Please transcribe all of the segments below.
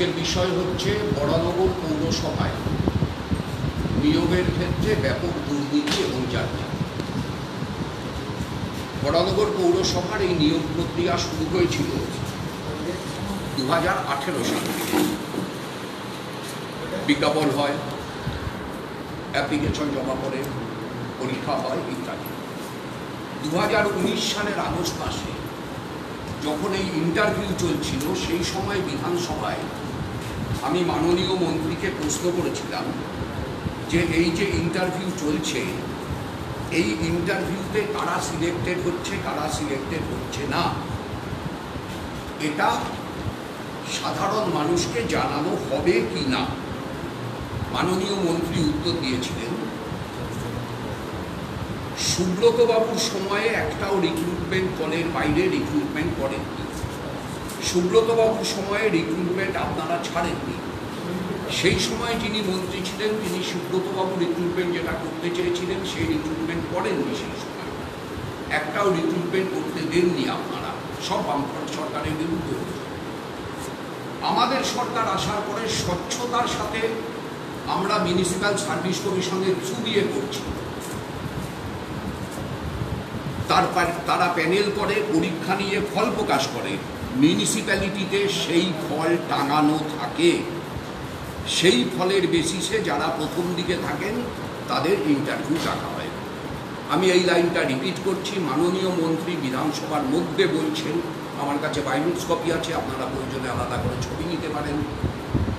আজকের বিষয় হচ্ছে বরানগর পৌরসভায় নিয়োগের ক্ষেত্রে ব্যাপক দুর্নীতি এবং জালিয়াতি। বরানগর পৌরসভার এই নিয়োগ প্রক্রিয়া শুরু হয়েছিল 2018 সাল থেকে। বিজ্ঞাপন হয়, অ্যাপ্লিকেশন জমা করে, পরীক্ষা হয় ইত্যাদি। 2019 সালের আগস্ট মাসে যখন এই ইন্টারভিউ চলছিল, সেই সময় বিধানসভায় আমি মাননীয় মন্ত্রীকে প্রশ্ন করেছিলাম যে এই যে ইন্টারভিউ চলছে, এই ইন্টারভিউতে কারা সিলেক্টেড হচ্ছে, কারা সিলেক্টেড হচ্ছে না, এটা সাধারণ মানুষকে জানানো হবে কি না। মাননীয় মন্ত্রী উত্তর দিয়েছিলেন, সুব্রতবাবুর সময়ে একটাও রিক্রুটমেন্ট কলের বাইরে রিক্রুটমেন্ট করেননি। সুব্রতবাবুর সময়ে রিক্রুটমেন্ট আপনারা ছাড়েননি। সেই সময় যিনি মন্ত্রী ছিলেন, তিনি সুব্রতবাবু রিক্রুটমেন্ট যেটা করতে চেয়েছিলেন সেই রিক্রুটমেন্ট করেননি। সেই সময় একটাও রিক্রুটমেন্ট করতে দেননি আপনারা, সব বামফ্রন্ট সরকারের বিরুদ্ধে। আমাদের সরকার আসার পরে স্বচ্ছতার সাথে আমরা মিউনিসিপ্যাল সার্ভিস কমিশনের থ্রু দিয়ে করছি। তারা প্যানেল করে, পরীক্ষা নিয়ে ফল প্রকাশ করে, মিউনিসিপ্যালিটিতে সেই ফল টাঙানো থাকে। সেই ফলের বেসিসে যারা প্রথম দিকে থাকেন তাদের ইন্টারভিউ ডাকা হয়। আমি এই লাইনটা রিপিট করছি, মাননীয় মন্ত্রী বিধানসভার মধ্যে বলছেন, আমার কাছে বাইনোটস কপি আছে, আপনারা প্রয়োজনে আলাদা করে ছবি নিতে পারেন।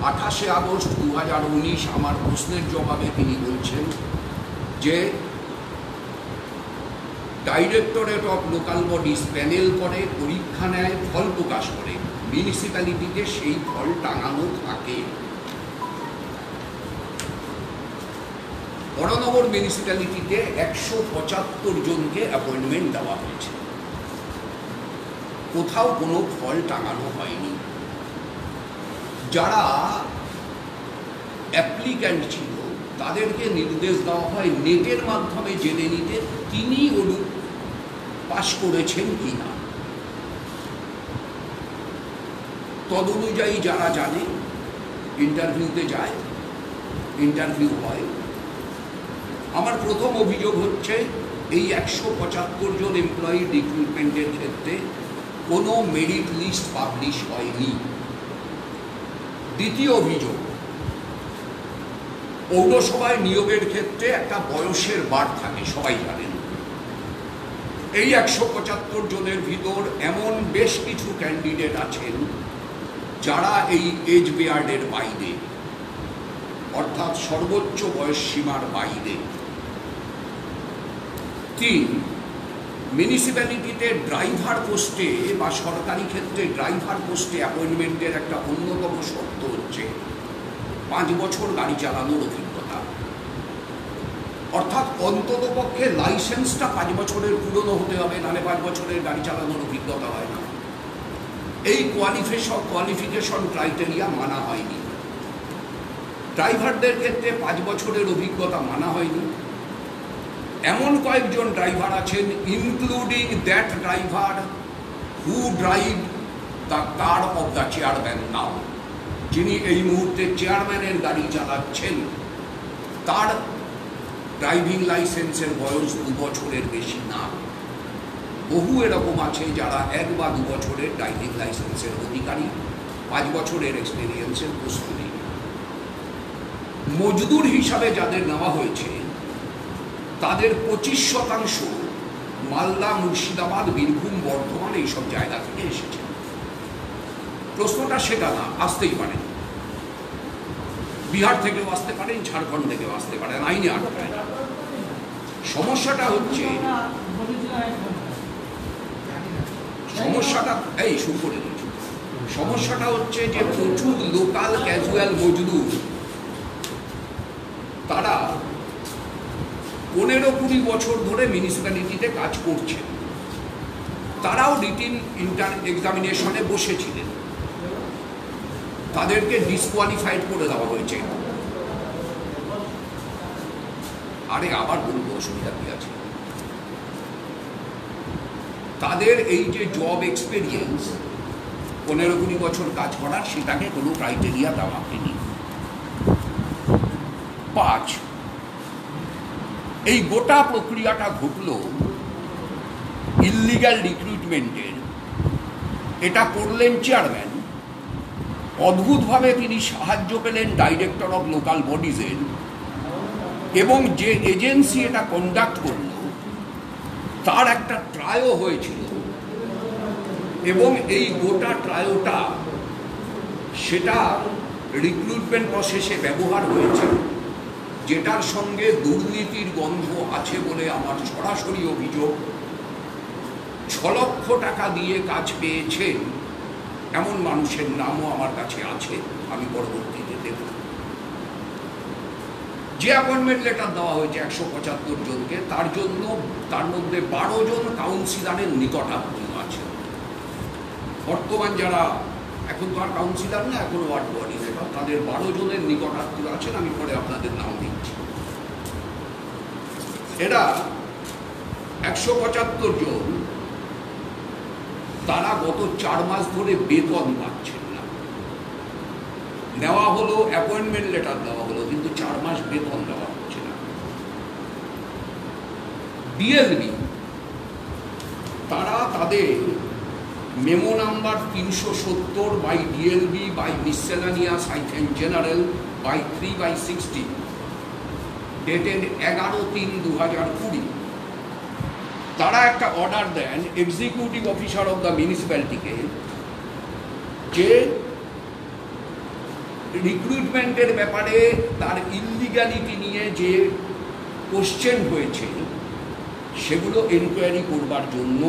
28 আগস্ট 2019 আমার প্রশ্নের জবাবে তিনি বলছেন যে directorate of local bodies panel করে, পরীক্ষা নেয়, ফল প্রকাশ করে, মিউনিসিপ্যালিটিতে সেই ফল টাঙানো থাকে। বরানগর মিউনিসিপ্যালিটিতে 175 জনকে অ্যাপয়েন্টমেন্ট দেওয়া হয়েছে, কোথাও কোনো ফল টাঙানো হয়নি। যারা অ্যাপ্লিক্যান্ট ছিল তাদেরকে নির্দেশ দেওয়া হয় নেটের মাধ্যমে জেনে নিতে তিনি পাস করেছেন কিনা। তদনুযায়ী যারা জানে ইন্টারভিউতে যায়, ইন্টারভিউ হয়। আমার প্রথম অভিযোগ হচ্ছে এই 175 জন এমপ্লয়ি রিক্রুটমেন্টের ক্ষেত্রে কোনো মেরিট লিস্ট পাবলিশ হয়নি। দ্বিতীয় অভিযোগ, পৌরসভায় নিয়োগের ক্ষেত্রে একটা বয়সের বার থাকে, সবাই জানেন। এই 175 জনের ভিতর এমন বেশ কিছু ক্যান্ডিডেট আছেন যারা এই এজ বেয়ার্ডের বাইরে, অর্থাৎ সর্বোচ্চ বয়স সীমার বাইরে। 3, মিউনিসিপ্যালিটিতে ড্রাইভার পোস্টে বা সরকারি ক্ষেত্রে ড্রাইভার পোস্টে অ্যাপয়েন্টমেন্টের একটা অন্যতম শর্ত হচ্ছে 5 বছর গাড়ি চালানোর অভিজ্ঞতা। অর্থাৎ অন্ততপক্ষে লাইসেন্সটা 5 বছরের পুরনো হতে হবে, নাহলে 5 বছরের গাড়ি চালানোর অভিজ্ঞতা হয় না। এই কোয়ালিফিকেশন ক্রাইটেরিয়া মানা হয়নি। ড্রাইভারদের ক্ষেত্রে 5 বছরের অভিজ্ঞতা মানা হয়নি। এমন কয়েকজন ড্রাইভার আছেন, including that driver who drive the car of the chairman now, যিনি এই মুহূর্তে চেয়ারম্যানের গাড়ি চালাচ্ছেন, তার ড্রাইভিং লাইসেন্সের বয়স 2 বছরের বেশি না। বহু এরকম আছে যারা 1 বা 2 বছরের ড্রাইভিং লাইসেন্সের অধিকারী, 5 বছরের এক্সপিরিয়েন্সের প্রস্তুতি। মজদুর হিসাবে যাদের নেওয়া হয়েছে তাদের 25% মালদা, মুর্শিদাবাদ, বীরভূম, বর্ধমান এইসব জায়গা থেকে এসেছে। প্রশ্নটা সেটা না, আসতেই পারেন, বিহার থেকেও আসতে পারেন, ঝাড়খণ্ড থেকেও আসতে পারেন, আইনে আটকায় না। সমস্যাটা হচ্ছে শুরু করে দিচ্ছি। সমস্যাটা হচ্ছে যে প্রচুর লোকাল ক্যাজুয়াল মজদুর, তারা 15-20 বছর ধরে মিউনিসিপ্যালিটিতে কাজ করছেন, তারাও রিটিন এক্সামিনেশনে বসেছিলেন, তাদেরকে ডিসকোয়ালিফাইড করে দেওয়া হয়েছে। আরে আবার বলবো, অসুবিধা কি আছে? তাদের এই যে জব এক্সপিরিয়েন্স 15-20 বছর কাজ করার, সেটাকে কোনো ক্রাইটেরিয়া দেওয়া হয়নি। 5, এই গোটা প্রক্রিয়াটা ঘটল ইললিগ্যাল রিক্রুটমেন্টের। এটা করলেন চেয়ারম্যান, অদ্ভুতভাবে তিনি সাহায্য পেলেন ডাইরেক্টর অফ লোকাল বডিজের, এবং যে এজেন্সি এটা কন্ডাক্ট করল তার একটা ট্রায়ও হয়েছিল, এবং এই গোটা ট্রায়োটা সেটা রিক্রুটমেন্ট প্রসেসে ব্যবহার হয়েছে, যেটার সঙ্গে দুর্নীতির গন্ধ আছে বলে আমার সরাসরি অভিযোগ। 6 লক্ষ টাকা দিয়ে কাজ পেয়েছেন এমন মানুষের নামও আমার কাছে আছে, আমি পরবর্তীতে দেব। যে অ্যাপয়েন্টমেন্ট লেটার দেওয়া হয়েছে 175 জনকে, তার মধ্যে 12 জন কাউন্সিলরের নিকটাত্মীয় আছে। বর্তমান যারা এখন তো আর কাউন্সিলর না, এখন ওয়ার্ড বডি, তাদের 12 জনের নিকটাত্মীয় আছেন, আমি পরে আপনাদের নাম দিচ্ছি। এরা 175 জন, তারা গত 4 মাস ধরে বেতন পাচ্ছেন না। নেওয়া হলো, অ্যাপয়েন্টমেন্ট লেটার দেওয়া হলো, কিন্তু 4 মাস বেতন দেওয়া হচ্ছে না। ডিএলবি তারা তাদের memo number 370 by DLB by miscellaneous hyphen general by 3/60 dated 11/3/2020, তারা একটা অর্ডার দেন এক্সিকিউটিভ অফিসার অফ দ্য মিউনিসিপ্যালিটিকে, যে রিক্রুটমেন্টের ব্যাপারে তার ইললিগ্যালিটি নিয়ে যে কোশ্চেন হয়েছে সেগুলো এনকোয়ারি করবার জন্য,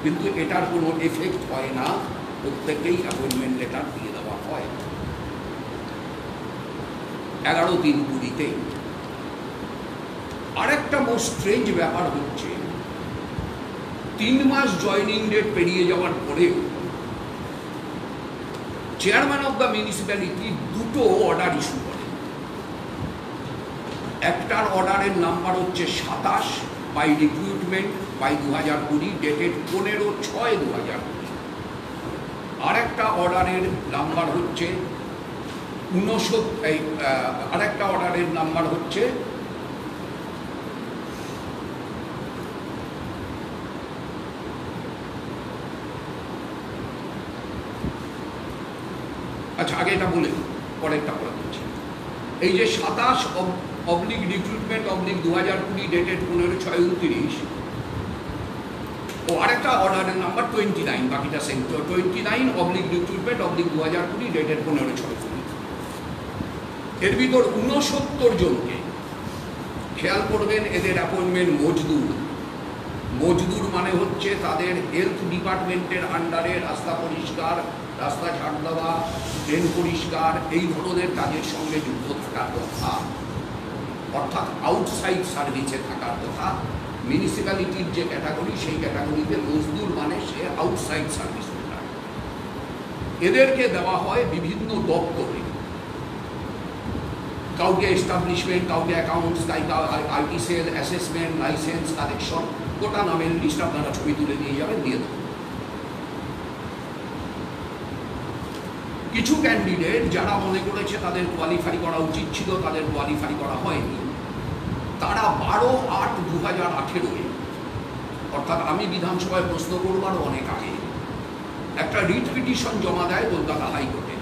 কিন্তু এটার কোনো এফেক্ট হয় না, প্রত্যেকেই অ্যাপয়েন্টমেন্ট লেটার দিয়ে দেওয়া হয়। 11/3/20 আরেকটা মোস্ট স্ট্রেঞ্জ ব্যাপার হচ্ছে, 3 মাস জয়নিং ডেট পেরিয়ে যাওয়ার পরেও চেয়ারম্যান অফ দ্য মিউনিসিপ্যালিটি 2টো অর্ডার ইস্যু করেন। একটার অর্ডারের নাম্বার হচ্ছে 27 বাই রিক্রুটমেন্ট বাই 2020 ডেটেড 15/6/2020, আর একটা অর্ডারের নাম্বার হচ্ছে 69, আরেকটা অর্ডারের নাম্বার হচ্ছে আচ্ছা, আগে এটা বলে পরেরটা পরে বলছি। এই যে 27/রিক্রুটমেন্ট/2020 ডেটেড 15/6/29, ও আরেকটা অর্ডারের নাম্বার 29, বাকিটা সেম। 29/রিক্রুটমেন্ট/2020 ডেটেড 15/6/20। এর ভিতর 69 জনকে, খেয়াল করবেন এদের অ্যাপয়েন্টমেন্ট মজদুর মানে হচ্ছে তাদের হেলথ ডিপার্টমেন্টের আন্ডারে রাস্তা পরিষ্কার, রাস্তা ঝাড় দেওয়া, ড্রেন পরিষ্কার, এই ধরনের কাজের সঙ্গে যুক্ত থাকার কথা, অর্থাৎ আউটসাইড সার্ভিসে থাকার কথা। মিউনিসিপ্যালিটির যে ক্যাটাগরি, সেই ক্যাটাগরিতে মজদুর মানে সে আউটসাইড সার্ভিস হোল্ডার। এদেরকে দেওয়া হয় বিভিন্ন দপ্তরে, কাউকে এস্টাবলিশমেন্ট, কাউকে অ্যাকাউন্টস, কাউকে IT cell, assessment, licence, collection, গোটা নামের লিস্ট আপনারা ছবি তুলে নিয়ে যাবেন, দিয়ে দেবেন। কিছু ক্যান্ডিডেট যারা মনে করেছে তাদের কোয়ালিফাই করা উচিত ছিল, তাদের কোয়ালিফাই করা হয়নি, তারা 12/8/2018, অর্থাৎ আমি বিধানসভায় প্রশ্ন করবারও অনেক আগে, একটা রিট পিটিশন জমা দেয় কলকাতা হাইকোর্টে।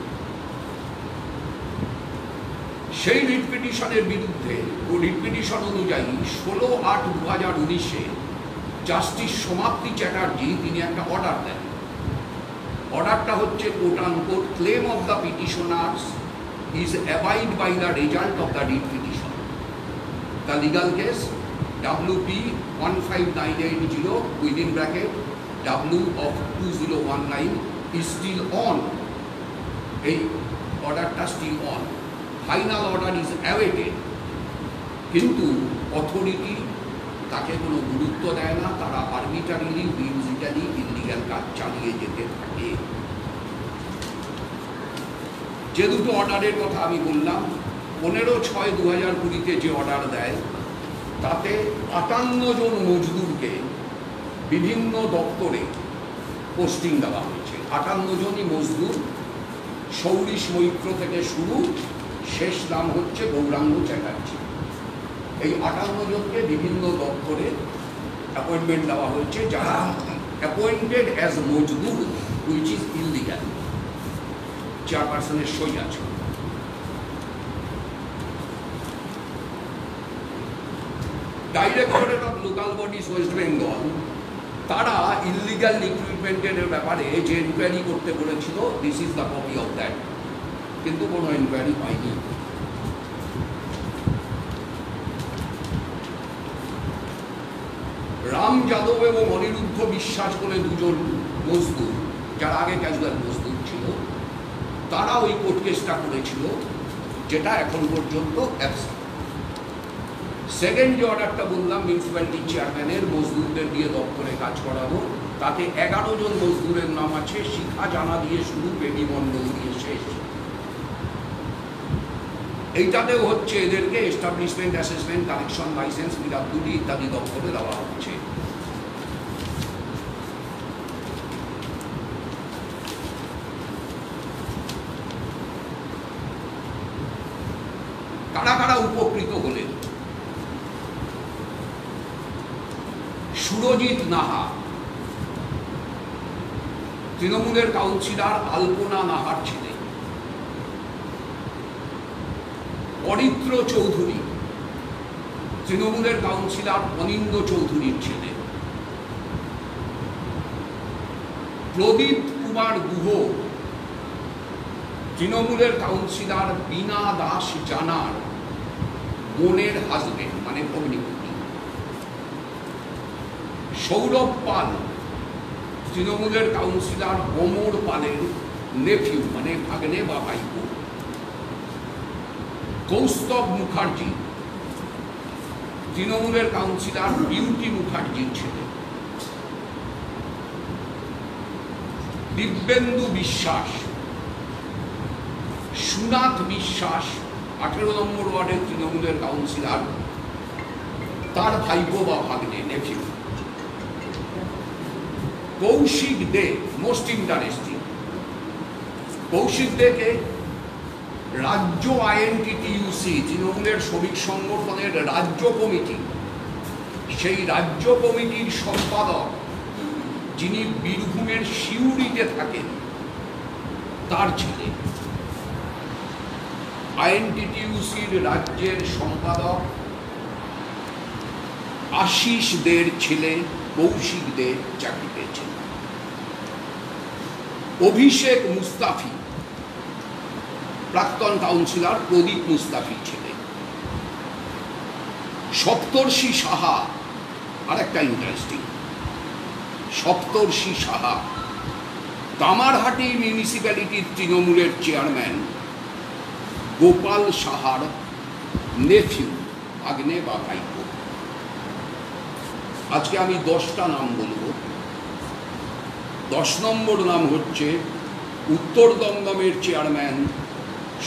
সেই রিট পিটিশনের বিরুদ্ধে, ও রিট পিটিশন অনুযায়ী 16/8/2019 জাস্টিস সমাপ্তি চ্যাটার্জি তিনি একটা অর্ডার দেন। অর্ডারটা হচ্ছে quote unquote, claim of the petitioners is abide by the result of the writ petition. The legal case WP 15980 within bracket W of 2019 is still on। এই অর্ডারটা still on, final order is awaited, কিন্তু authority তাকে কোনো গুরুত্ব দেয় না, তারা আরবিটারিলি উইজিটালি illegal কাজ চালিয়ে যেতে থাকে। যে দুটো অর্ডারের কথা আমি বললাম, 15/6/2020 যে অর্ডার দেয়, তাতে 58 জন মজদুরকে বিভিন্ন দপ্তরে পোস্টিং দেওয়া হয়েছে। 58 জনই মজদুর, সৌরিশ মৈত্র থেকে শুরু, শেষ নাম হচ্ছে গৌরাঙ্গ চ্যাটার্জি। এই 58 জনকে বিভিন্ন দপ্তরে অ্যাপয়েন্টমেন্ট দেওয়া হয়েছে, যারা appointed as Mazdoor, which is illegal. চেয়ারপারসনের সই আছে। Directorate of local bodies West Bengal, তারা ইললিগ্যাল রিক্রুটমেন্টের ব্যাপারে যে ইনকোয়ারি করতে বলেছিল, this is the copy of that, কিন্তু কোনো ইনকোয়ারি হয়নি। রাম যাদব এবং অনিরুদ্ধ বিশ্বাস বলে দুজন মজদুর, যারা আগে ক্যাজুয়াল মজদুর ছিল, তারা ওই কোর্ট কেসটা করেছিল, যেটা এখন পর্যন্ত অ্যাবসেন্ট। সেকেন্ড যে অর্ডারটা বললাম মিউনিসিপ্যালিটি চেয়ারম্যানের, মজদুরদের দিয়ে দপ্তরে কাজ করাবো, তাতে 11 জন মজদুরের নাম আছে, শিখা জানা দিয়ে শুরু, বেবি মণ্ডল দিয়ে শেষ। এইটাতেও হচ্ছে এদেরকে এস্টাবলিশমেন্ট, অ্যাসেসমেন্ট, কালেকশন লাইসেন্স, বিরাবদুটি ইত্যাদি দপ্তরে দেওয়া হচ্ছে। কারা কারা উপকৃত হলেন? সুরজিৎ নাহা, তৃণমূলের কাউন্সিলর আলপনা নাহার ছেলে। অরিত্র চৌধুরী, তৃণমূলের কাউন্সিলর অনিন্দ চৌধুরীর ছেলে। প্রদীপ কুমার গুহ, তৃণমূলের কাউন্সিলর বীণা দাস জানার বোনের হাজবেন্ড, মানে ভগ্নিপতি। সৌরভ পাল, তৃণমূলের কাউন্সিলর অমর পালের নেফিউ, মানে ভাগ্নে বা ভাইপো। কৌস্তব মুখার্জি, তৃণমূলের কাউন্সিলর বিউটি মুখার্জির ছেলে। দিব্যেন্দু বিশ্বাস, সুনাথ বিশ্বাস, 18 নম্বর ওয়ার্ডের তৃণমূলের কাউন্সিলর, তার ভাইপো বা ভাগ্নে, নেফিউ। কৌশিক দে, মোস্ট ইন্টারেস্টিং, কৌশিক দেকে রাজ্য আইএনটিটিইউসি, তৃণমূলের শ্রমিক সংগঠনের রাজ্য কমিটি, সেই রাজ্য কমিটির সম্পাদক, যিনি বীরভূমের সিউড়িতে থাকেন, তার ছেলে। আইএনটিটিইউসির রাজ্যের সম্পাদক আশিস দের ছেলে কৌশিক দে চাকরি পেয়েছেন। অভিষেক মুস্তাফি, প্রাক্তন কাউন্সিলর প্রদীপ মুস্তাফির ছেলে। সপ্তর্ষি সাহা, আর একটা ইন্টারেস্টিং, সপ্তর্ষি সাহা কামারহাটি মিউনিসিপ্যালিটির তৃণমূলের চেয়ারম্যান গোপাল সাহার নেফিউ, ভাগ্নে বা ভাইপো। আজকে আমি 10টা নাম বলবো। 10 নম্বর নাম হচ্ছে উত্তর দমদমের চেয়ারম্যান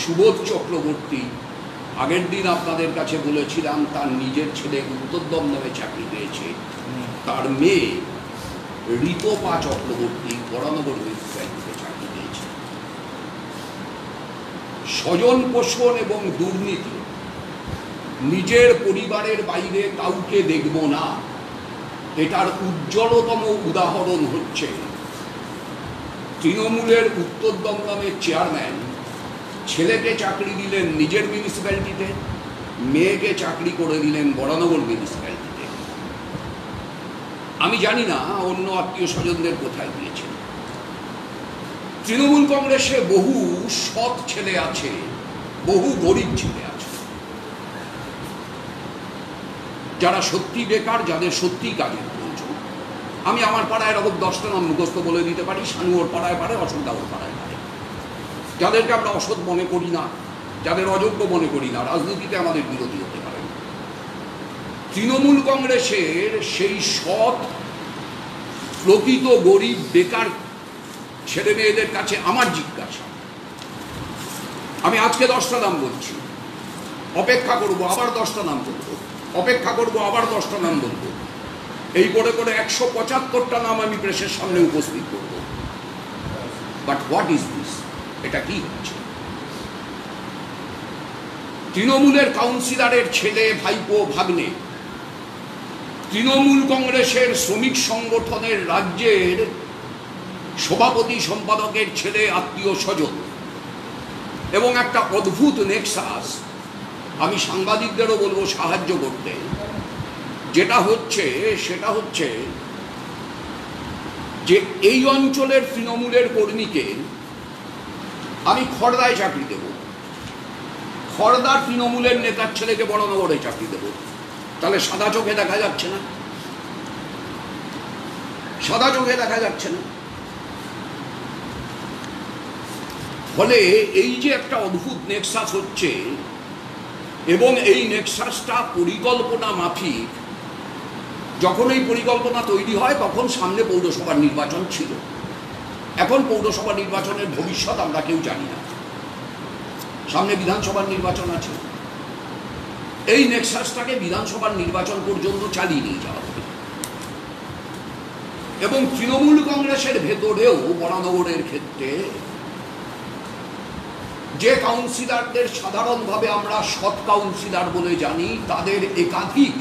সুবোধ চক্রবর্তী। আগের দিন আপনাদের কাছে বলেছিলাম তার নিজের ছেলে উত্তর দমদমে চাকরি পেয়েছে, তার মেয়ে ঋতপা চক্রবর্তী বরানগর মিউনিসিপ্যালিটিতে চাকরি পেয়েছে। স্বজন পোষণ এবং দুর্নীতি, নিজের পরিবারের বাইরে কাউকে দেখব না, এটার উজ্জ্বলতম উদাহরণ হচ্ছে তৃণমূলের উত্তর দমদমের চেয়ারম্যান ছেলেকে চাকরি দিলেন নিজের মিউনিসিপ্যালিটিতে, মেয়েকে চাকরি করে দিলেন বরানগর মিউনিসিপ্যালিটিতে। আমি জানি না অন্য আত্মীয় স্বজনদের কোথায় দিয়েছেন। তৃণমূল কংগ্রেসে বহু সৎ ছেলে আছে, বহু গরিব ছেলে আছে, যারা সত্যি বেকার, যাদের সত্যি কাজের প্রয়োজন। আমি আমার পাড়ায় এরকম 10টা নাম মুখস্থ বলে দিতে পারি। শানু ওর পাড়ায় পারে, অসুবিধা ওর পাড়ায় পারে। যাদেরকে আমরা অসৎ মনে করি না, যাদের অযোগ্য মনে করি না, রাজনীতিতে আমাদের বিরোধী হতে পারে। তৃণমূল কংগ্রেসের সেই সৎ প্রকৃত গরিব বেকার ছেলে মেয়েদের কাছে আমার জিজ্ঞাসা, আমি আজকে 10টা নাম বলছি, অপেক্ষা করবো আবার 10টা নাম বলবো, অপেক্ষা করবো আবার 10টা নাম বলবো, এই করে করে 175টা নাম আমি প্রেসের সামনে উপস্থিত করবো। But what is this? এটা কি হচ্ছে? তৃণমূলের কাউন্সিলরের ছেলে, ভাইপো, ভাগ্নে, তৃণমূল কংগ্রেসের শ্রমিক সংগঠনের রাজ্যের সভাপতি সম্পাদকের ছেলে, আত্মীয় স্বজন, এবং একটা অদ্ভুত নেক্সাস, আমি সাংবাদিকদেরও বলবো সাহায্য করতে, যেটা হচ্ছে সেটা হচ্ছে যে এই অঞ্চলের তৃণমূলের কর্মীকে আমি খড়দায় চাকরি দেব, খড়দার তৃণমূলের নেতার ছেলেকে বড়নগরে চাকরি দেব, তাহলে সাদা চোখে দেখা যাচ্ছে না? সাদা চোখে দেখা যাচ্ছে না। ফলে এই যে একটা অদ্ভুত নেক্সাস হচ্ছে, এবং এই নেক্সাসটা পরিকল্পনা মাফিক। যখন এই পরিকল্পনা তৈরি হয় তখন সামনে পৌরসভার নির্বাচন ছিল। এখন পৌরসভা নির্বাচনের ভবিষ্যৎ আমরা কেউ জানি না, সামনে বিধানসভার নির্বাচন আছে। এই নেক্সাসটাকে বিধানসভার নির্বাচন পর্যন্ত চালিয়ে নিয়ে যাওয়া হবে। এবং তৃণমূল কংগ্রেসের ভেতরেও বরানগরের ক্ষেত্রে যে কাউন্সিলরদের সাধারণভাবে আমরা সৎ কাউন্সিলর বলে জানি, তাদের একাধিক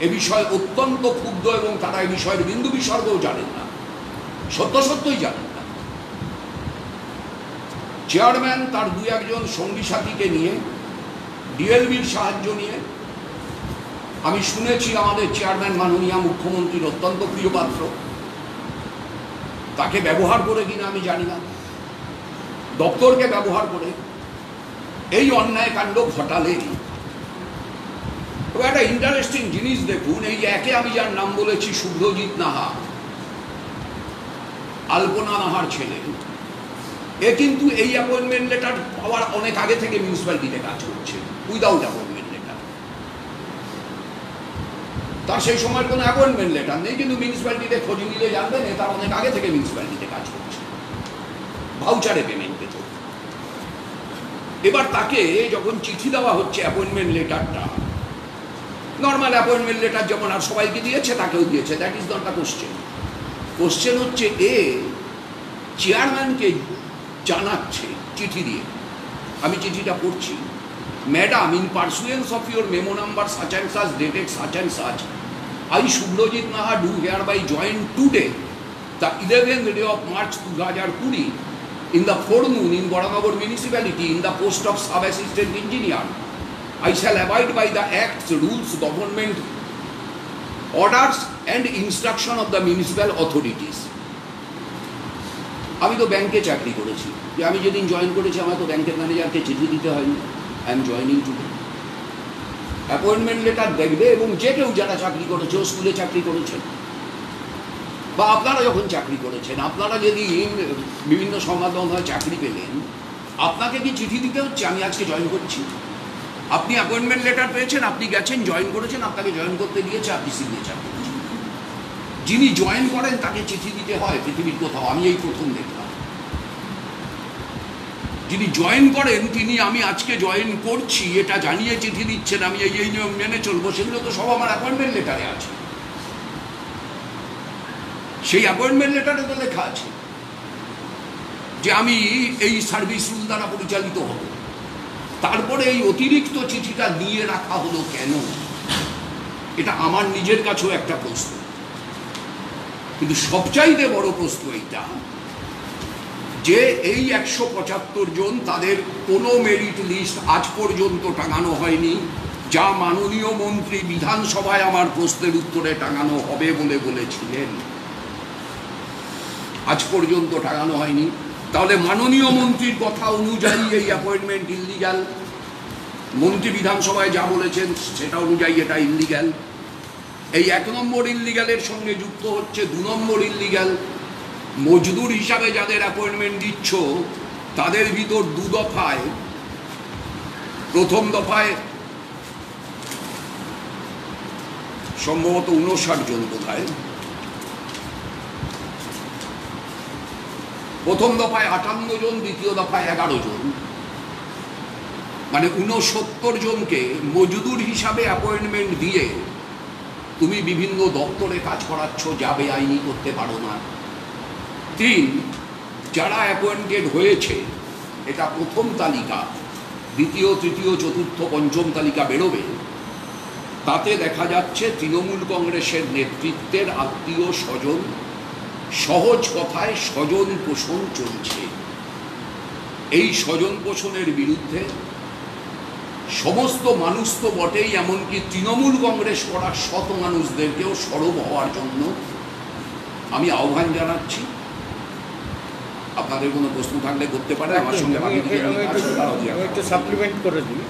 এ বিষয়ে অত্যন্ত ক্ষুব্ধ, এবং তারা এ বিষয়ের বিন্দু বিসর্গও জানেন না, সত্যই জানেন না। চেয়ারম্যান তার দু একজন সঙ্গী সাথীকে নিয়ে, ডিএলবির সাহায্য নিয়ে, আমি শুনেছি আমাদের চেয়ারম্যান মাননীয় মুখ্যমন্ত্রীর অত্যন্ত প্রিয় পাত্র, তাকে ব্যবহার করে কিনা আমি জানি না, দপ্তরকে ব্যবহার করে এই অন্যায় কাণ্ড ঘটালেন। তবে একটা ইন্টারেস্টিং জিনিস দেখুন, এই একে আমি যার নাম বলেছি শুভ্রজিৎ নাহা, আলপনা নাহার ছেলে, এ কিন্তু এই অ্যাপয়েন্টমেন্ট লেটার পাওয়ার অনেক আগে থেকে মিউনিসিপ্যালিটিতে কাজ করছে উইদাউট অ্যাপয়েন্টমেন্ট লেটার। তার সেই সময়ের কোনো অ্যাপয়েন্টমেন্ট লেটার নেই, কিন্তু মিউনিসিপ্যালিটিতে খোঁজ নিলে জানবেন তার অনেক আগে থেকে মিউনিসিপ্যালিটিতে কাজ করছে, ভাউচারে পেমেন্ট পেত। এবার তাকে যখন চিঠি দেওয়া হচ্ছে অ্যাপয়েন্টমেন্ট লেটারটা, নর্মাল অ্যাপয়েন্টমেন্ট লেটার যেমন আর সবাইকে দিয়েছে তাকেও দিয়েছে, that is not the question. Question হচ্ছে এ চেয়ারম্যানকে জানাচ্ছে চিঠি দিয়ে, আমি চিঠিটা পড়ছি, madam, in pursuance of your memo number such and such dated such and such, I Shubhrojit Naha do hereby join today the 11th day of March 2020 in the forenoon in Boranagar municipality in the post of sub-assistant engineer. I shall abide by the acts, rules, government orders and instruction of the municipal authorities. আমি তো ব্যাংকে চাকরি করেছি, যে আমি যেদিন join করেছি আমার তো ব্যাংকের ম্যানেজারকে চিঠি দিতে হয়নি, I am joining today. Appointment letter দেখবে, এবং যে কেউ যারা চাকরি করেছে, স্কুলে চাকরি করেছেন বা আপনারা যখন চাকরি করেছেন, আপনারা যেদিন বিভিন্ন সংবাদ মাধ্যমে চাকরি পেলেন, আপনাকে কি চিঠি দিতে হচ্ছে আমি আজকে জয়েন করছি? আপনি অ্যাপয়েন্টমেন্ট লেটার পেয়েছেন, আপনি গেছেন, জয়েন করেছেন, আপনাকে জয়েন করতে দিয়েছে, আপনি সিগনেচার করেছেন। যিনি জয়েন করেন তাকে চিঠি দিতে হয় পৃথিবীর কোথাও, আমি এই প্রথম দেখলাম। যিনি জয়েন করেন তিনি আমি আজকে জয়েন করছি এটা জানিয়ে চিঠি দিচ্ছেন, আমি এই নিয়ম মেনে চলবো, সেগুলো তো সব আমার অ্যাপয়েন্টমেন্ট লেটারে আছে। সেই অ্যাপয়েন্টমেন্ট লেটারে তো লেখা আছে যে আমি এই সার্ভিস রুল দ্বারা পরিচালিত হব। তারপরে এই অতিরিক্ত চিঠিটা নিয়ে রাখা হলো কেন? এটা আমার নিজের কাছেও একটা প্রশ্ন। কিন্তু সবচাইতে বড় প্রশ্ন এইটা যে এই 175 জন, তাদের কোনো মেরিট লিস্ট আজ পর্যন্ত টাঙানো হয়নি, যা মাননীয় মন্ত্রী বিধানসভায় আমার প্রশ্নের উত্তরে টাঙানো হবে বলে বলেছিলেন, আজ পর্যন্ত টাঙানো হয়নি। তাহলে মাননীয় মন্ত্রীর কথা অনুযায়ী এই অ্যাপয়েন্টমেন্ট ইললিগ্যাল, মন্ত্রী বিধানসভায় যা বলেছেন সেটা অনুযায়ী এটা ইললিগ্যাল। এই 1 নম্বর ইললিগ্যালের সঙ্গে যুক্ত হচ্ছে 2 নম্বর ইললিগ্যাল। মজদুর হিসাবে যাদের অ্যাপয়েন্টমেন্ট দিচ্ছ তাদের ভিতর 2 দফায়, প্রথম দফায় সম্ভবত 59 জন, বোধহয় প্রথম দফায় 58 জন, দ্বিতীয় দফায় 11 জন, মানে 69 জনকে মজদুর হিসাবে অ্যাপয়েন্টমেন্ট দিয়ে তুমি বিভিন্ন দপ্তরে কাজ করাচ্ছ, যা বেআইনি করতে পারো না। 3, যারা অ্যাপয়েন্টেড হয়েছে, এটা প্রথম তালিকা, দ্বিতীয় তৃতীয় চতুর্থ পঞ্চম তালিকা বেরোবে, তাতে দেখা যাচ্ছে তৃণমূল কংগ্রেসের নেতৃত্বের আত্মীয় স্বজন, সহজ কথায় স্বজন পোষণ চলছে। এই স্বজন পোষণের বিরুদ্ধে সমস্ত মানুষ তো বটেই, এমনকি তৃণমূল কংগ্রেস করার শত মানুষদেরকেও সরব হওয়ার জন্য আমি আহ্বান জানাচ্ছি। আপনাদের কোনো প্রশ্ন থাকলে করতে পারে, আমার সঙ্গে একটু সাপ্লিমেন্ট করে দিই।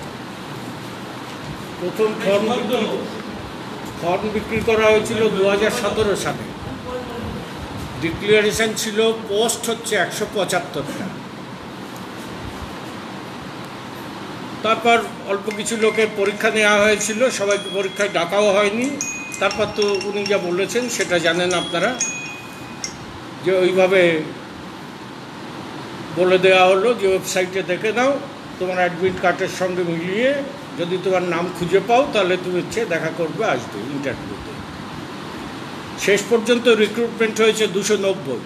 প্রথম ফর্ম বিক্রি করা হয়েছিল 2017 সালে। ডিক্লারেশন ছিল পোস্ট হচ্ছে 175টা। তারপর অল্প কিছু লোকের পরীক্ষা নেওয়া হয়েছিল, সবাইকে পরীক্ষায় ডাকাও হয়নি। তারপর তো উনি যা বলেছেন সেটা জানেন আপনারা, যে ওইভাবে বলে দেওয়া হলো যে ওয়েবসাইটে দেখে নাও, তোমার অ্যাডমিট কার্ডের সঙ্গে মিলিয়ে যদি তোমার নাম খুঁজে পাও তাহলে তুমি হচ্ছে দেখা করবে, আসবে ইন্টারভিউতে। শেষ পর্যন্ত রিক্রুটমেন্ট হয়েছে 290।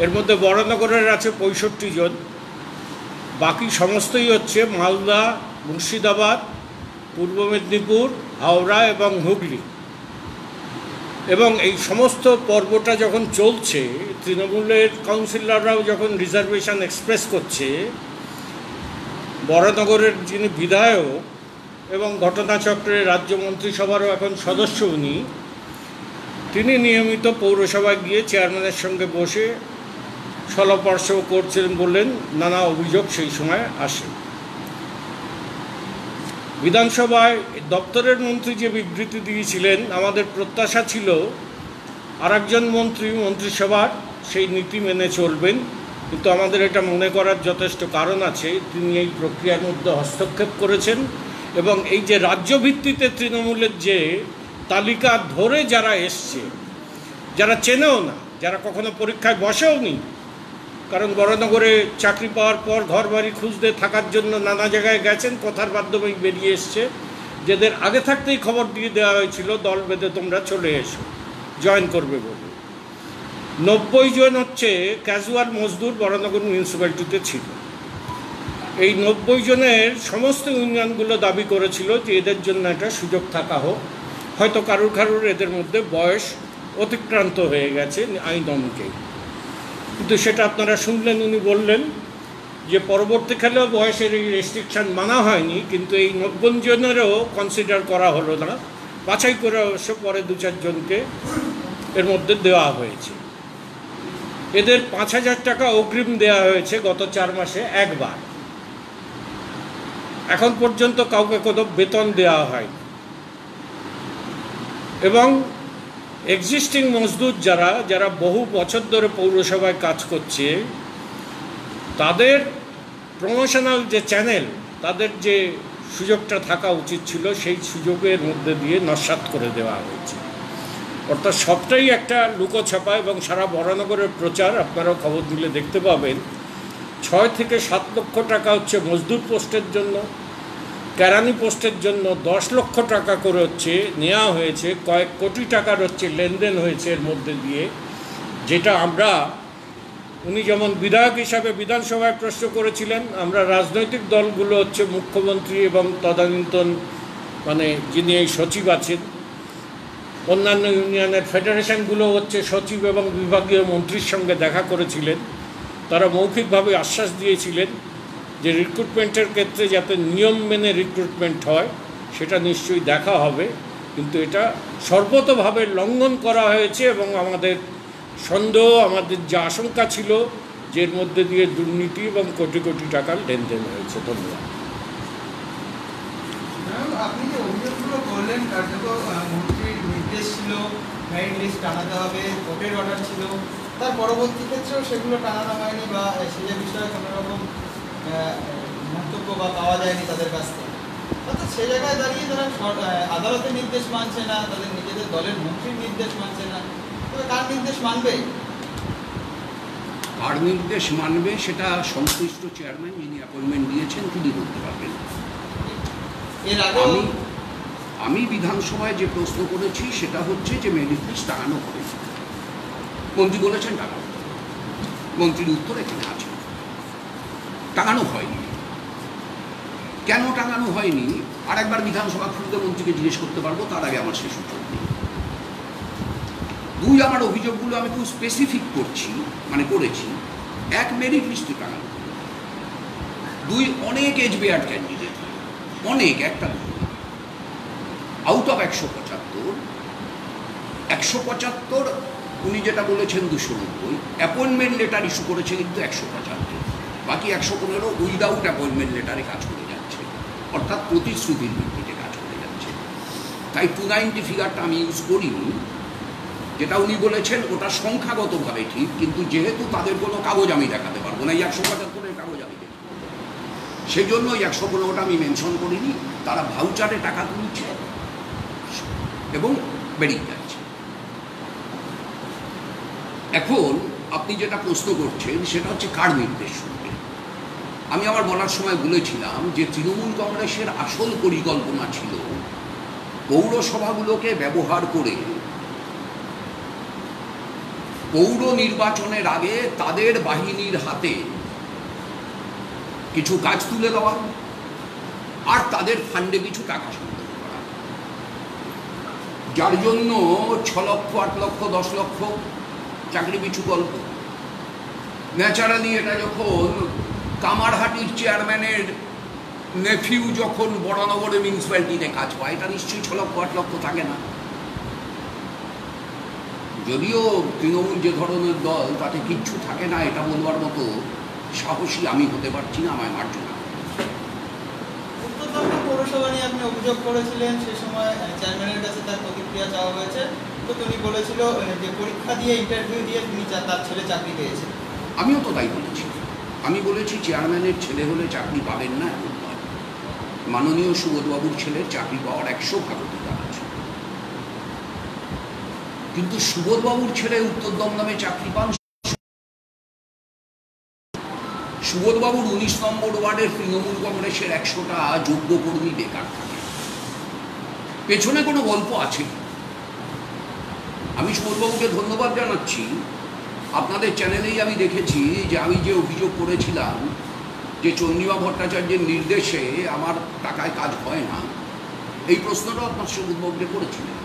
এর মধ্যে বরানগরের আছে 65 জন, বাকি সমস্তই হচ্ছে মালদা, মুর্শিদাবাদ, পূর্ব মেদিনীপুর, হাওড়া এবং হুগলি। এবং এই সমস্ত পর্বটা যখন চলছে, তৃণমূলের কাউন্সিলররাও যখন রিজার্ভেশন এক্সপ্রেস করছে, বরানগরের যিনি বিধায়ক এবং ঘটনাচক্রের রাজ্য মন্ত্রিসভারও এখন সদস্য উনি, তিনি নিয়মিত পৌরসভায় গিয়ে চেয়ারম্যানের সঙ্গে বসে স্থলপরামর্শ করছিলেন বললেন, নানা অভিযোগ সেই সময় আসে। বিধানসভায় দপ্তরের মন্ত্রী যে বিবৃতি দিয়েছিলেন, আমাদের প্রত্যাশা ছিল আরেকজন মন্ত্রী মন্ত্রিসভার সেই নীতি মেনে চলবেন, কিন্তু আমাদের এটা মনে করার যথেষ্ট কারণ আছে, তিনি এই প্রক্রিয়ার মধ্যে হস্তক্ষেপ করেছেন। এবং এই যে রাজ্য ভিত্তিতে তৃণমূলের যে তালিকা ধরে যারা এসছে, যারা চেনেও না, যারা কখনো পরীক্ষায় বসেও নি, কারণ বরানগরে চাকরি পাওয়ার পর ঘর বাড়ি খুঁজতে থাকার জন্য নানা জায়গায় গেছেন, কথার মাধ্যমেই বেরিয়ে এসছে, যাদের আগে থাকতেই খবর দিয়ে দেওয়া হয়েছিল দল বেঁধে তোমরা চলে এসো, জয়েন করবে বলে। 90 জন হচ্ছে ক্যাজুয়াল মজদুর বরানগর মিউনিসিপ্যালিটিতে ছিল। এই 90 জনের সমস্ত ইউনিয়নগুলো দাবি করেছিল যে এদের জন্য একটা সুযোগ থাকা হোক, হয়তো কারুর এদের মধ্যে বয়স অতিক্রান্ত হয়ে গেছে আইন অনুযায়ী। কিন্তু সেটা আপনারা শুনলেন, উনি বললেন যে পরবর্তীকালেও বয়সের এই রেস্ট্রিকশান মানা হয়নি, কিন্তু এই 90 জনেরও কনসিডার করা হলো না, বাছাই করে অবশ্য পরে 2-4 জনকে এর মধ্যে দেওয়া হয়েছে। এদের 5,000 টাকা অগ্রিম দেওয়া হয়েছে গত 4 মাসে একবার। এখন পর্যন্ত কাউকে কোনো বেতন দেওয়া হয়নি। এবং এক্সিস্টিং মজদুর যারা বহু বছর ধরে পৌরসভায় কাজ করছে, তাদের প্রমোশনাল যে চ্যানেল, তাদের যে সুযোগটা থাকা উচিত ছিল, সেই সুযোগের মধ্যে দিয়ে নস্যাৎ করে দেওয়া হয়েছে। অর্থাৎ সবটাই একটা লুকোছাপা। এবং সারা বরানগরের প্রচার আপনারাও খবর দিলে দেখতে পাবেন, 6 থেকে 7 লক্ষ টাকা হচ্ছে মজদুর পোস্টের জন্য, কেরানি পোস্টের জন্য 10 লক্ষ টাকা করে হচ্ছে নেওয়া হয়েছে, কয়েক কোটি টাকার হচ্ছে লেনদেন হয়েছে এর মধ্যে দিয়ে, যেটা আমরা, উনি যেমন বিধায়ক হিসাবে বিধানসভায় প্রশ্ন করেছিলেন, আমরা রাজনৈতিক দলগুলো হচ্ছে মুখ্যমন্ত্রী এবং তদানীন্তন যিনি এই সচিব আছেন, অন্যান্য ইউনিয়নের ফেডারেশনগুলো হচ্ছে সচিব এবং বিভাগীয় মন্ত্রীর সঙ্গে দেখা করেছিলেন। তারা মৌখিকভাবে আশ্বাস দিয়েছিলেন যে রিক্রুটমেন্টের ক্ষেত্রে যাতে নিয়ম মেনে রিক্রুটমেন্ট হয় সেটা নিশ্চয়ই দেখা হবে, কিন্তু এটা সর্বতভাবে লঙ্ঘন করা হয়েছে। এবং আমাদের সন্দেহ, আমাদের যে আশঙ্কা ছিল যে এর মধ্যে দিয়ে দুর্নীতি এবং কোটি কোটি টাকার লেনদেন হয়েছে। ধন্যবাদ। আপনি যে অভিযোগগুলো করলেন, কার্যত মন্ত্রীর নির্দেশ ছিল মেরিট লিস্ট টানাতে হবে, কোর্টের অর্ডার ছিল, তার পরবর্তী ক্ষেত্রেও সেগুলো টানানো হয়নি বা সেই বিষয়ে কোনো রকম মন্তব্য বা পাওয়া যায়নি তাদের কাছ থেকে। অর্থাৎ সেই জায়গায় দাঁড়িয়ে তারা আদালতের নির্দেশ মানছে না, তাদের নিজেদের দলের মন্ত্রীর নির্দেশ মানছে না, তবে কার নির্দেশ মানবে? কার নির্দেশ মানবে সেটা সংশ্লিষ্ট চেয়ারম্যান যিনি অ্যাপয়েন্টমেন্ট দিয়েছেন তিনি বলতে পারবেন। এর আগে আমি বিধানসভায় যে প্রশ্ন করেছি সেটা হচ্ছে যে মেরিট লিস্ট টাঙানো হয়েছে, মন্ত্রী বলেছেন টাঙানো। মন্ত্রীর উত্তর এখানে আছে, টাঙানো হয়নি। কেন টাঙানো হয়নি আরেকবার বিধানসভা খুলতে মন্ত্রীকে জিজ্ঞেস করতে পারবো, তার আগে আমার শেষ উত্তর নেই। দুই, আমার অভিযোগগুলো আমি খুব স্পেসিফিক করছি, মানে করেছি। এক, মেরিট লিস্টে টাঙানো। দুই, অনেক এজ বেয়ার্ড ক্যান্ডিডেট, অনেক, একটা আউট অফ 175 উনি যেটা বলেছেন 290, অ্যাপয়েন্টমেন্ট লেটার ইস্যু করেছে কিন্তু 175, বাকি 115 উইদাউট অ্যাপয়েন্টমেন্ট লেটারে কাজ করে যাচ্ছে, অর্থাৎ প্রতিশ্রুতির ভিত্তিতে কাজ করে যাচ্ছে। তাই 290 ফিগারটা আমি ইউজ করিনি। যেটা উনি বলেছেন ওটা সংখ্যাগতভাবে ঠিক, কিন্তু যেহেতু তাদের কোনো কাগজ আমি দেখাতে পারবো না, এই 175-এর কাগজ আমি দেখতে পারবো, সেই জন্য ওই 115টা আমি মেনশন করিনি। তারা ভাউচারে টাকা তুলছে এবং বেরিয়ে যাচ্ছে। এখন আপনি যেটা প্রশ্ন করছেন সেটা হচ্ছে কার নির্দেশ শুনবে। আমি আমার বলার সময় বলেছিলাম যে তৃণমূল কংগ্রেসের আসল পরিকল্পনা ছিল পৌরসভাগুলোকে ব্যবহার করে পৌর নির্বাচনের আগে তাদের বাহিনীর হাতে কিছু কাজ তুলে দেওয়া আর তাদের ফান্ডে কিছু টাকা সংগ্রহ করা, যার জন্য 6 লক্ষ, 8 লক্ষ, 10 লক্ষ চাকরি পিছু গল্প। ন্যাচারালি এটা যখন কামারহাটির চেয়ারম্যানের নেফিউ যখন বড়নগরে মিউনিসিপ্যালিটিতে কাজ পায়, এটা নিশ্চয়ই 6 লক্ষ, 8 লক্ষ থাকে না। যদিও তৃণমূল যে ধরনের দল, তাতে কিচ্ছু থাকে না, এটা বলবার মতো সাহসী আমি হতে পারছি না, আমায় মার্জনা। উত্তরবঙ্গ পৌরসভা নিয়ে আপনি অভিযোগ করেছিলেন, সে সময় চেয়ারম্যানের কাছে তার প্রতিক্রিয়া চাওয়া হয়েছে, তো তিনি বলেছিল যে পরীক্ষা দিয়ে, ইন্টারভিউ দিয়ে তিনি তার ছেলে চাকরি পেয়েছে। আমিও তো তাই বলেছি। আমি বলেছি চেয়ারম্যানের ছেলে হলে চাকরি পাবেন না, এমন নয়। মাননীয় সুবোধবাবুর ছেলের চাকরি পাওয়ার 100 অধিকার আছে, কিন্তু সুবোধবাবুর ছেলে উত্তর দমদমে চাকরি পান। সুবোধবাবুর 19 নম্বর ওয়ার্ডের তৃণমূল কংগ্রেসের 100টা যোগ্য কর্মী বেকার থাকে। পেছনে কোনো গল্প আছে। আমি সুবোধবাবুকে ধন্যবাদ জানাচ্ছি। আপনাদের চ্যানেলেই আমি দেখেছি যে আমি যে অভিযোগ করেছিলাম যে চন্দ্রিমা ভট্টাচার্যের নির্দেশে আমার টাকায় কাজ হয় না, এই প্রশ্নটাও আপনার সুবোধবাবুকে করেছিলেন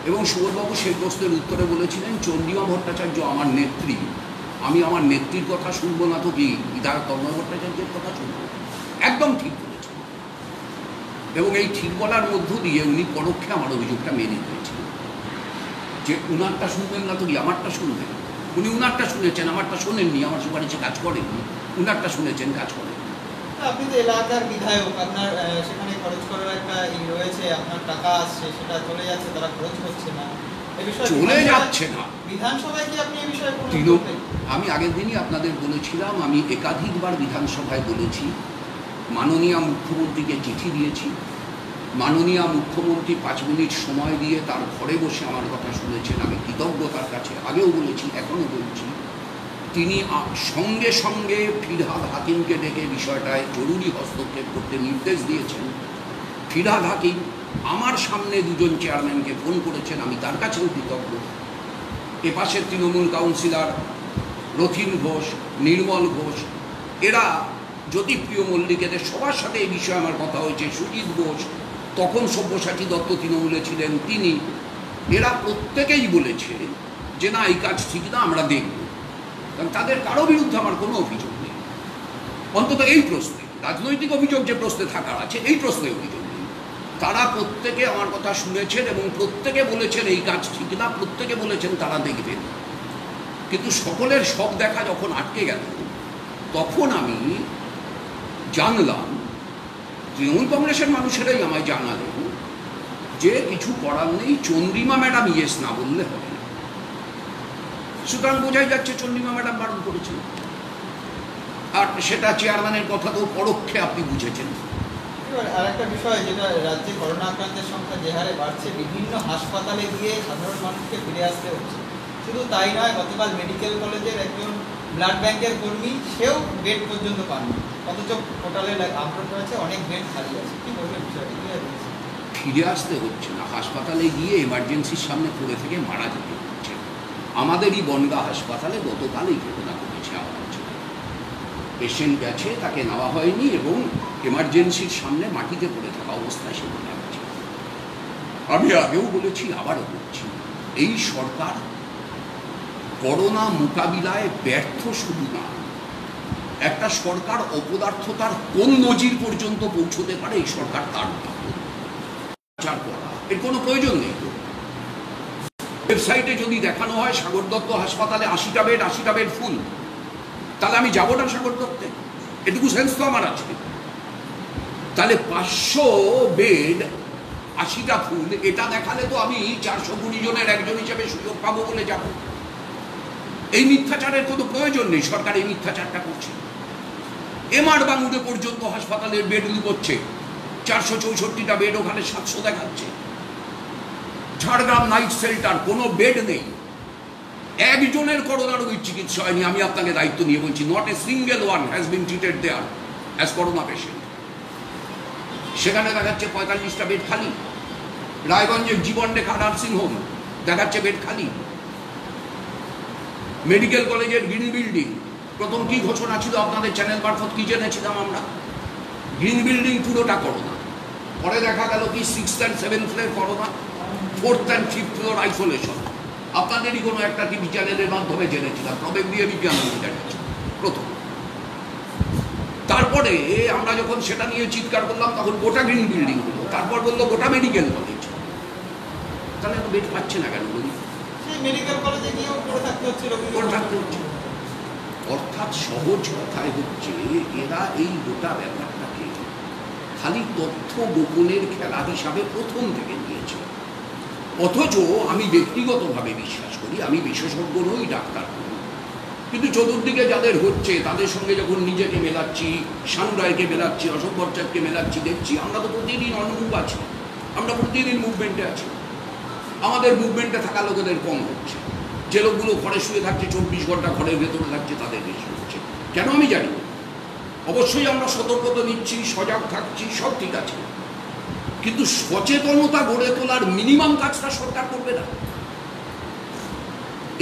এবং সুবোধবাবু সেই প্রশ্নের উত্তরে বলেছিলেন চন্দ্রিমা ভট্টাচার্য আমার নেত্রী, আমি আমার নেত্রীর কথা শুনবো না তো কি বিধায়ক তন্ময় ভট্টাচার্যের কথা শুনবো। একদম ঠিক বলেছেন এবং এই ঠিক বলার মধ্য দিয়ে উনি পরোক্ষে আমার অভিযোগটা মেনে নিয়েছেন যে উনারটা শুনবেন না তো কি আমারটা শুনবেন। উনি উনারটা শুনেছেন, আমারটা শোনেননি, আমার সুপারিশে কাজ করেননি। উনারটা শুনেছেন, কাজ করেন। আপনি তো এলাকার বিধায়ক, আপনার সেখানে খরচ করার একটা রয়েছে, আপনার টাকা আসছে, সেটা চলে যাচ্ছে, তারা খরচ করছে না, এই বিষয়ে চলে যাচ্ছে না। বিধানসভায় কি আপনি এই বিষয়ে আমি আগের দিনই আপনাদের বলেছিলাম, আমি একাধিকবার বিধানসভায় বলেছি, মাননীয় মুখ্যমন্ত্রীকে চিঠি দিয়েছি। মাননীয় মুখ্যমন্ত্রী 5 মিনিট সময় দিয়ে তার ঘরে বসে আমার কথা শুনেছেন, আমি কৃতজ্ঞতার কাছে আগেও বলেছি, এখনও বলছি। তিনি সঙ্গে সঙ্গে ফিরহাদ হাকিমকে ডেকে বিষয়টায় জরুরি হস্তক্ষেপ করতে নির্দেশ দিয়েছেন। ফিরহাদ হাকিম আমার সামনে 2জন চেয়ারম্যানকে ফোন করেছেন, আমি তার কাছেও কৃতজ্ঞ। এপাশের তৃণমূল কাউন্সিলর রথিন ঘোষ, নির্মল ঘোষ, এরা জ্যোতিপ্রিয় মল্লিক, এদের সবার সাথে এই বিষয়ে আমার কথা হয়েছে। সুজিত ঘোষ, তখন সব্যসাচী দত্ত তৃণমূলে ছিলেন, তিনি, এরা প্রত্যেকেই বলেছে যে না, এই কাজ ঠিক না, আমরা দেখব। কারণ তাদের কারো বিরুদ্ধে আমার কোনো অভিযোগ নেই, অন্তত এই প্রশ্নে। রাজনৈতিক অভিযোগ যে প্রশ্নে থাকার আছে, এই প্রশ্নে অভিযোগ নেই। তারা প্রত্যেকে আমার কথা শুনেছেন এবং প্রত্যেকে বলেছেন এই কাজ ঠিক না, প্রত্যেকে বলেছেন তারা দেখবেন। কিন্তু সকলের সব দেখা যখন আটকে গেল, তখন আমি জানলাম, তৃণমূল কংগ্রেসের মানুষেরাই আমায় জানালেন যে কিছু করার নেই, চন্দ্রিমা ম্যাডাম ইয়েস না বললে হবে না। সুতরাং বোঝাই যাচ্ছে চন্দ্রিমা ম্যাডাম বারণ করেছেন, আর সেটা চেয়ারম্যানের কথা তো পরোক্ষে আপনি বুঝেছেন। আর একটা বিষয়, যেটা রাজ্যে করোনা আক্রান্তের সংখ্যা যে হারে বাড়ছে, বিভিন্ন হাসপাতালে গিয়ে সাধারণ মানুষকে ফিরে আসতে হচ্ছে। শুধু তাই নয়, গতকাল মেডিকেল কলেজের একজন ব্লাড ব্যাংকের কর্মী, সেও বেড পর্যন্ত পাননি, অথচ পোর্টালে আপলোড হয়েছে অনেক বেড খালি আছে। কি বলবেন বিষয়টি? ফিরে আসতে হচ্ছে না, হাসপাতালে গিয়ে এমার্জেন্সির সামনে পড়ে থেকে মারা যেতে হচ্ছে। আমাদেরই বনগাঁ হাসপাতালে গতকাল এই ঘটনা ঘটেছে। আমার পেশেন্ট গেছে, তাকে নেওয়া হয়নি এবং এমার্জেন্সির সামনে মাটিতে পড়ে থাকা অবস্থায় সে মারা গেছে। আমি আগেও বলেছি, আবারও বলছি, এই সরকার করোনা মোকাবিলায় ব্যর্থ শুধু না, একটা সরকার অপদার্থতার কোন নজির পর্যন্ত পৌঁছতে পারে এই সরকার তার বিচার করা এর কোনো প্রয়োজন নেই। ওয়েবসাইটে যদি দেখানো হয় সাগর দত্ত হাসপাতালে 80টা বেড ফুল, তাহলে আমি যাবো না সাগর দত্তে? এটুকু সেন্স তো আমার আছে। তাহলে 500 বেড 80টা ফুল, এটা দেখালে তো আমি 420 জনের একজন হিসেবে সুযোগ পাবো বলে যাব। এই মিথ্যাচারের কোনো প্রয়োজন নেই, সরকার এই মিথ্যাচারটা করছে। এমআর বাঙ্গুরে পর্যন্ত হাসপাতালের বেড লুকোচ্ছে, 464টা বেড, ওখানে 700 দেখাচ্ছে। ঝাড়গ্রাম নাইট সেল্টার, কোনো বেড নেই, একজনের করোনা রোগীর চিকিৎসা হয়নি। আমি আপনাকে দায়িত্ব নিয়ে বলছি, not a single one has been treated there as corona patient. সেখানে দেখাচ্ছে 45টা বেড খালি। রায়গঞ্জের জীবন রেখা নার্সিং হোম দেখাচ্ছে বেড খালি। মেডিকেল কলেজের গ্রিন বিল্ডিং, প্রথম কি ঘোষণা ছিল আপনাদের চ্যানেল মারফত কি জেনেছিলাম আমরা? গ্রিন বিল্ডিং পুরোটা করোনা। পরে দেখা গেল কি 6th and 7th floor corona, 4th and 5th floor isolation. আপনাদেরই কোনো একটা টিভি চ্যানেলের মাধ্যমে জেনেছিলাম, প্রবেগ দিয়ে বিজ্ঞান জানিয়েছি প্রথম। তারপরে আমরা যখন সেটা নিয়ে চিৎকার করলাম তখন গোটা গ্রিন বিল্ডিং হলো, তারপর বললো গোটা মেডিকেল কলেজ। তাহলে তো বেড পাচ্ছে না কেন বলি? মেডিকেল কলেজে গিয়েও পড়ে থাকতে হচ্ছে। অর্থাৎ সহজ কথায় হচ্ছে, এরা এই গোটা ব্যাপারটাকে খালি তথ্য গোপনের খেলা হিসাবে প্রথম থেকে নিয়েছে। অথচ আমি ব্যক্তিগতভাবে বিশ্বাস করি, আমি বিশেষজ্ঞ নই, ডাক্তার নই, কিন্তু চতুর্দিকে যাদের হচ্ছে তাদের সঙ্গে যখন নিজেকে মেলাচ্ছি, শানু রায়কে মেলাচ্ছি, অশোক ভট্টাচার্যকে মেলাচ্ছি, দেখছি আমরা তো প্রতিদিন অনমুভ আছি, আমরা প্রতিদিন মুভমেন্টে আছি। আমাদের মুভমেন্টে থাকা লোকেদের কম হচ্ছে। যে লোকগুলো ঘরে শুয়ে থাকছে, 24 ঘন্টা ঘরের ভেতরে থাকছে, তাদের বেশি হচ্ছে। কেন আমি জানি, অবশ্যই আমরা সতর্কতা নিচ্ছি, সজাগ থাকছি, সব ঠিক আছে, কিন্তু সচেতনতা গড়ে তোলার মিনিমাম কাজটা সরকার করবে না।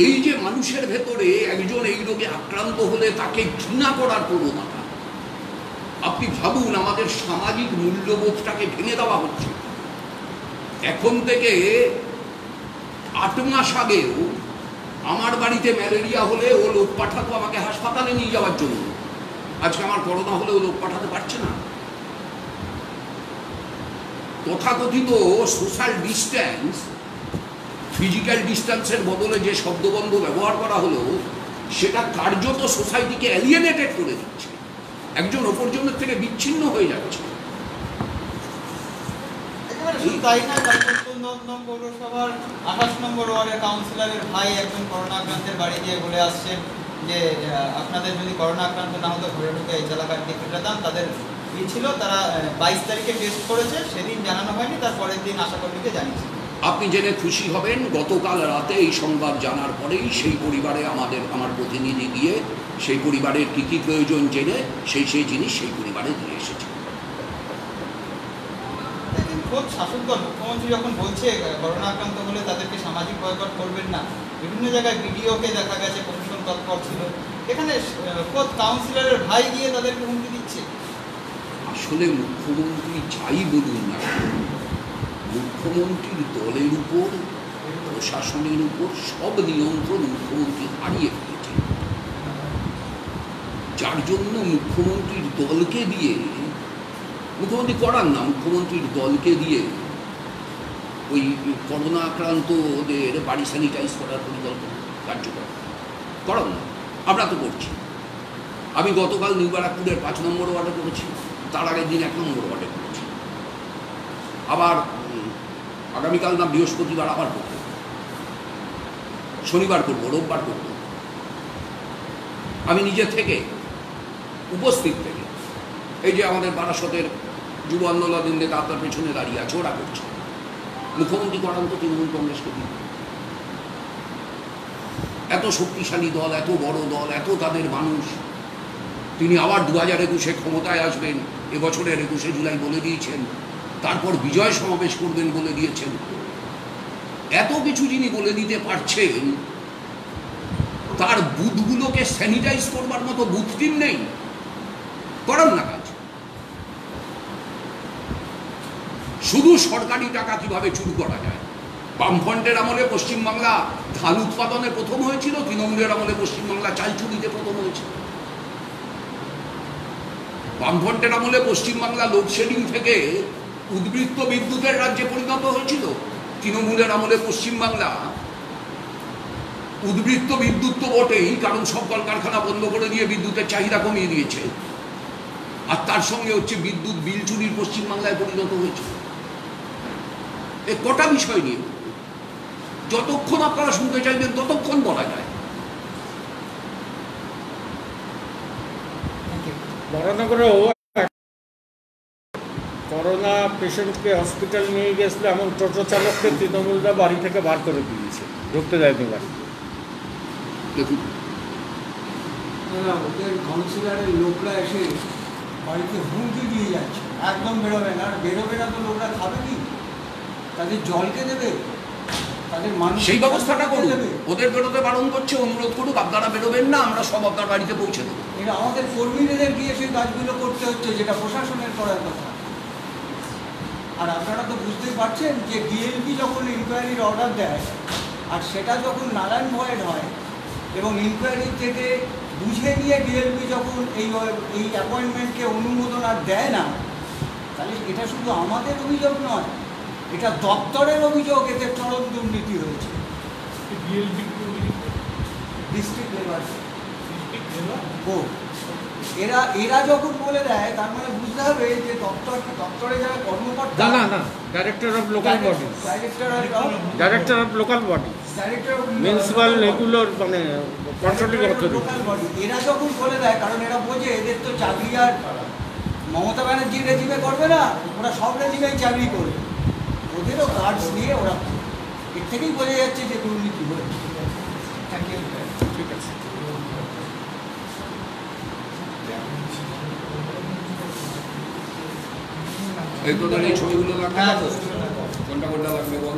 এই যে মানুষের ভেতরে একজন এই রোগে আক্রান্ত হলে তাকে ঘৃণা করার প্রবণতা, আপনি ভাবুন, আমাদের সামাজিক মূল্যবোধটাকে ভেঙে দেওয়া হচ্ছে। এখন থেকে 8 মাস আগেও আমার বাড়িতে ম্যালেরিয়া হলে ও লোক পাঠাতো আমাকে হাসপাতালে নিয়ে যাওয়ার জন্য। আজকে আমার করোনা হলে ও লোক পাঠাতে পারছে না। তথাকথিত সোশ্যাল ডিস্ট্যান্স, ফিজিক্যাল ডিস্ট্যান্সের বদলে যে শব্দবন্ধ ব্যবহার করা হলো, সেটা কার্যত সোসাইটিকে অ্যালিয়েনেটেড করে দিচ্ছে, একজন অপরজনের থেকে বিচ্ছিন্ন হয়ে যাচ্ছে। তাই না, পৌরসভার 28 নম্বর ওয়ার্ডের কাউন্সিলরের ভাই একজন করোনা আক্রান্তের বাড়ি গিয়ে বলে আসছেন যে আপনাদের যদি করোনা আক্রান্ত না হতো ঘরে ঢুকে এই এলাকার টিকিট পেতাম। তাদের ই ছিল, তারা 22 তারিখে টেস্ট করেছে, সেদিন জানানো হয়নি, তার পরের দিন আশাকর্মীকে জানিয়েছে। আপনি জেনে খুশি হবেন, গতকাল রাতে এই সংবাদ জানার পরেই সেই পরিবারে আমার প্রতিনিধি গিয়ে সেই পরিবারের কী কী প্রয়োজন জেনে সেই জিনিস সেই পরিবারে দিয়ে এসেছে। খোদ শাসক দল, মুখ্যমন্ত্রী যখন বলছে করোনা আক্রান্ত হলে তাদেরকে সামাজিক বয়কট করবেন না, বিভিন্ন জায়গায় ভিডিওকে দেখা গেছে প্রশাসন তৎপর ছিল, এখানে খোদ কাউন্সিলরের ভাই গিয়ে তাদেরকে হুমকি দিচ্ছে। আসলে মুখ্যমন্ত্রী যাই বলুন না, মুখ্যমন্ত্রীর দলের উপর, প্রশাসনের উপর সব নিয়ন্ত্রণ মুখ্যমন্ত্রী হারিয়ে ফেলেছে, যার জন্য মুখ্যমন্ত্রীর দলকে দিয়ে, মুখ্যমন্ত্রী করান না, মুখ্যমন্ত্রীর দলকে দিয়ে ওই করোনা আক্রান্তদের বাড়ি স্যানিটাইজ করার পরিকল্পনা কার্যকর করান না। আমরা তো করছি। আমি গতকাল নিউ ব্যারাকপুরের 5 নম্বর ওয়ার্ডে করেছি, তার আগের দিন 1 নম্বর ওয়ার্ডে করেছি, আবার আগামীকাল না বৃহস্পতিবার আবার করব, শনিবার করব, রোববার করব। আমি নিজে থেকে উপস্থিত থেকে, এই যে আমাদের বারাসতের যুব আন্দোলন নেতা আপনার পেছনে দাঁড়িয়ে আছে, ওরা করছে। মুখ্যমন্ত্রী করান তো তৃণমূল কংগ্রেসকে দিন। এত শক্তিশালী দল, এত বড় দল, এত তাদের মানুষ, তিনি আবার 2021-এ ক্ষমতায় আসবেন, এবছরের 21শে জুলাই বলে দিয়েছেন, তারপর বিজয় সমাবেশ করবেন বলে দিয়েছেন। এত কিছু যিনি বলে দিতে পারছেন, তার বুথগুলোকে স্যানিটাইজ করবার মতো বুথ টিম নেই? করান না কাজ। শুধু সরকারি টাকা কিভাবে চুরি করা যায়। বামফ্রন্টের আমলে পশ্চিমবাংলা ধান উৎপাদনে প্রথম হয়েছিল, তৃণমূলের আমলে পশ্চিমবাংলা চাল চুরিতে প্রথম হয়েছিল। বামফ্রন্টের আমলে পশ্চিমবাংলা লোডশেডিং থেকে উদ্বৃত্ত বিদ্যুতের রাজ্যে পরিণত হয়েছিল, তৃণমূলের আমলে পশ্চিমবাংলা উদ্বৃত্ত বিদ্যুৎ তো বটেই, কারণ সব কলকারখানা বন্ধ করে দিয়ে বিদ্যুতের চাহিদা কমিয়ে দিয়েছে, আর তার সঙ্গে হচ্ছে বিদ্যুৎ বিল চুরির পশ্চিমবাংলায় পরিণত হয়েছে। এ কটা বিষয় নিয়ে যতক্ষণ আপনারা শুনতে চাইবেন ততক্ষণ বলা যায়। বরানগরেও করোনা পেশেন্টকে হসপিটাল নিয়ে গেছিল, এমন টোটো চালককে তৃণমূলরা বাড়ি থেকে বার করে দিয়েছে, ঢুকতে দেয়নি বাড়ি। দেখুন, ওদের কাউন্সিলরের লোকরা এসে বাড়িতে হুমকি দিয়ে যাচ্ছে, একদম বেরোবে না। আর বেরোবে না তো লোকরা খাবে কি? তাদের জলকে দেবে, তাদের মানুষ সেই ব্যবস্থাটা করুন। ওদের বেরোতে বারণ করছে, অনুরোধ করুক আপনারা বেরোবেন না, আমরা সব আপনার বাড়িতে পৌঁছে দেবো। এরা আমাদের কর্মীদের গিয়ে সেই কাজগুলো করতে হচ্ছে, যেটা প্রশাসনের করার কথা। আর আপনারা তো বুঝতেই পারছেন যে ডিএলপি যখন ইনকোয়ারির অর্ডার দেয়, আর সেটা যখন নারায়ণ ভয়েড হয় এবং ইনকোয়ারি থেকে বুঝে নিয়ে ডিএলপি যখন এই অ্যাপয়েন্টমেন্টকে অনুমোদন আর দেয় না, তাহলে এটা শুধু আমাদের অভিযোগ নয়, এটা দপ্তরের অভিযোগ। এতে চরম দুর্নীতি হয়েছে। ডিস্ট্রিক্ট লেবার বোর্ড এরা যখন বলে দেয়, তার মানে বুঝতে হবে যে দপ্তরে যারা কর্মকর্তা, না, director of local body, director of local body, municipal এগুলোর মানে কন্ট্রোলিং অথরিটি, লোকাল বডি, এরা যখন বলে দেয়, কারণ এরা বোঝে এদের তো চাকরি আর মমতা ব্যানার্জির রেজিমে করবে না, ওরা সব রেজিমেই চাকরি করবে, ওদেরও কার্ডস নিয়ে ওরা, এর থেকেই বোঝা যাচ্ছে যে দুর্নীতি হয়েছে। ঠিক আছে। এই তো এই ছবিগুলো লাগবে, কোনটা লাগবে বল।